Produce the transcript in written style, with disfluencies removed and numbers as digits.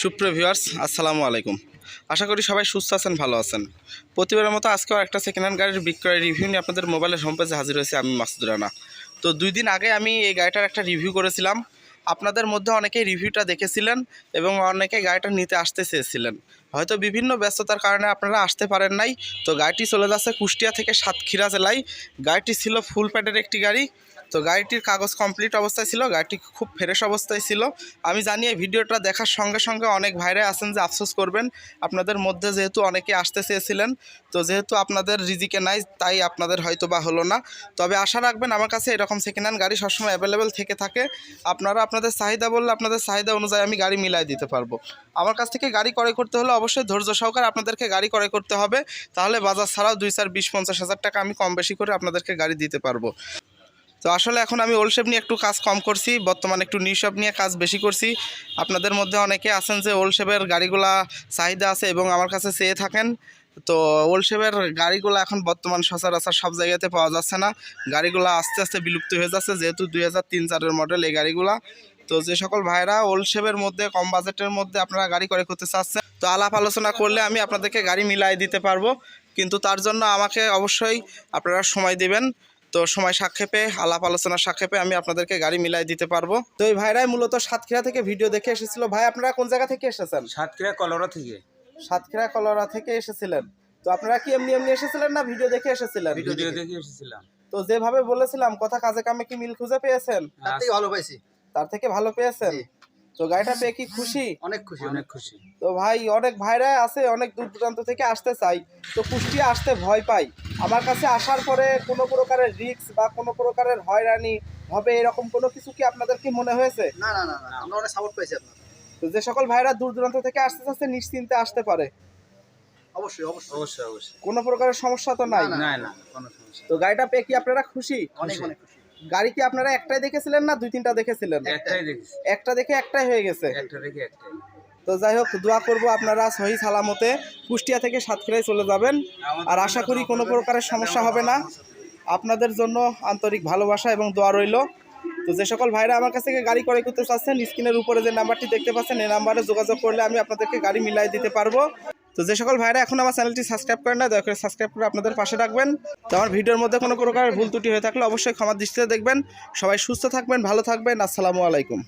সুপ্রিয় ভিউয়ার্স, আসসালামু আলাইকুম। আশা করি সবাই সুস্থ আছেন, ভালো আছেন। প্রতিবারের মতো আজকেও একটা সেকেন্ড হ্যান্ড গাড়ির বিক্রয় রিভিউ নিয়ে আপনাদের মোবাইলের হোম পেজে হাজির হয়েছি আমি মাসুদ রানা। তো 2 দিন আগে আমি এই গাড়িটার একটা রিভিউ করেছিলাম। আপনাদের মধ্যে অনেকেই রিভিউটা দেখেছিলেন এবং অনেকে গাড়িটা নিতে আসতে চেয়েছিলেন। হয়তো বিভিন্ন ব্যস্ততার কারণে আপনারা আসতে পারেন নাই। তো গাড়িটি চলে যাচ্ছে কুষ্টিয়া থেকে সাতক্ষীরা জেলায়। গাড়িটি ছিল ফুল প্যাডের একটি গাড়ি। তো গাড়িটির কাগজ কমপ্লিট অবস্থায় ছিল, গাড়িটি খুব ফ্রেশ অবস্থায় ছিল। আমি জানি এই ভিডিওটা দেখার সঙ্গে সঙ্গে অনেক ভাইরা আছেন যে আফসোস করবেন। আপনাদের মধ্যে যেহেতু অনেকে আসতে চেয়েছিলেন, তো যেহেতু আপনাদের রিজিকে নাই তাই আপনাদের হয়তো বা হলো না। তবে আশা রাখবেন আমার কাছে এরকম সেকেন্ড হ্যান্ড গাড়ি সবসময় অ্যাভেলেবেল থেকে থাকে। আপনারা আপনাদের চাহিদা বললে আপনাদের চাহিদা অনুযায়ী আমি গাড়ি মিলাই দিতে পারবো। আমার কাছ থেকে গাড়ি ক্রয় করতে হলে অবশ্যই ধৈর্য সহকারে আপনাদেরকে গাড়ি ক্রয় করতে হবে। তাহলে বাজার ছাড়াও 2, 4, 20, 50 হাজার টাকা আমি কম বেশি করে আপনাদেরকে গাড়ি দিতে পারবো। তো আসলে এখন আমি ওল্ড শেপ নিয়ে একটু কাজ কম করছি, বর্তমানে একটু নিউ শেপ নিয়ে কাজ বেশি করছি। আপনাদের মধ্যে অনেকে আছেন যে ওল্ড শেপের গাড়িগুলা চাহিদা আছে এবং আমার কাছে চেয়ে থাকেন। তো ওল্ড শেপের গাড়িগুলো এখন বর্তমান সচরাচর সব জায়গাতে পাওয়া যাচ্ছে না। গাড়িগুলো আস্তে আস্তে বিলুপ্ত হয়ে যাচ্ছে, যেহেতু 2003-04 মডেল এই গাড়িগুলা। তো যে সকল ভাইরা ওল্ড শেপের মধ্যে কম বাজেটের মধ্যে আপনারা গাড়ি ক্রয় করতে চাচ্ছেন, তো আলাপ আলোচনা করলে আমি আপনাদেরকে গাড়ি মিলাই দিতে পারবো। কিন্তু তার জন্য আমাকে অবশ্যই আপনারা সময় দিবেন। তো সময় সাক্ষেপে, আলাপ আলোচনার সাক্ষেপে আমি আপনাদেরকে গাড়ি মিলাই দিতে পারবো। তো এই ভাইরাই মূলত সাতক্ষীরা থেকে ভিডিও দেখে এসেছিল। ভাই আপনারা কোন জায়গা থেকে এসেছেন? সাতক্ষীরা কলরা থেকে। সাতক্ষীরা কলরা থেকে এসেছিলেন। তো আপনারা কি এমনি এমনি এসেছিলেন না ভিডিও দেখে এসেছিলেন? ভিডিও দেখে এসেছিলাম। তো যেভাবে বলেছিলাম কথা কাজে কামে কি মিল খুঁজে পেয়েছেন? তার থেকে ভালো পাইছি। তার থেকে ভালো পেয়েছেন? তো গাড়িটা পেয়ে কি খুশি? অনেক খুশি, অনেক খুশি। তো ভাই অনেক ভাইরা আছে অনেক দূর দূরান্ত থেকে আসতে চাই, তো কুষ্টিয়া আসতে ভয় পাই। আমার কাছে আসার পরে কোনো প্রকারের রিস্ক বা কোনো প্রকারের হয়রানি হবে এরকম কোনো কিছু কি আপনাদের কি মনে হয়েছে? না না না না, আমরা অনেক সাপোর্ট পাইছি আপনার। তো যে সকল ভাইরা দূর দূরান্ত থেকে আসতে চাচ্ছে নিশ্চিন্তে আসতে পারে, অবশ্যই অবশ্যই অবশ্যই অবশ্যই। কোনো প্রকারের সমস্যা তো নাই। না না, কোনো সমস্যা। তো গাড়িটা পেয়ে কি আপনারা খুশি? অনেক অনেক খুশি। গাড়ি কি আপনারা একটাই দেখেছিলেন না 2-3টা দেখেছিলেন? একটাই দেখেছি। একটা দেখে একটাই হয়ে গেছে। একটা দেখে একটাই। তো যাই হোক, দোয়া করবো আপনারা সহি সালামতে কুষ্টিয়া থেকে সাতক্ষীরায় চলে যাবেন। আর আশা করি কোনো প্রকারের সমস্যা হবে না। আপনাদের জন্য আন্তরিক ভালোবাসা এবং দোয়া রইল। তো যে সকল ভাইরা আমার কাছ থেকে গাড়ি ক্রয় করতে চাচ্ছেন, স্ক্রিনের উপরে যে নাম্বারটি দেখতে পাচ্ছেন এই নাম্বারে যোগাযোগ করলে আমি আপনাদেরকে গাড়ি মিলাই দিতে পারবো। তো যে সকল ভাইরা এখন আমার চ্যানেলটি সাবস্ক্রাইব করেন না, দয়া করে সাবস্ক্রাইব করে আপনাদের পাশে রাখবেন। তো আমার ভিডিওর মধ্যে কোনো প্রকারের ভুল ত্রুটি হয়ে থাকলে অবশ্যই ক্ষমার দৃষ্টিতে দেখবেন। সবাই সুস্থ থাকবেন, ভালো থাকবেন। আসসালামু আলাইকুম।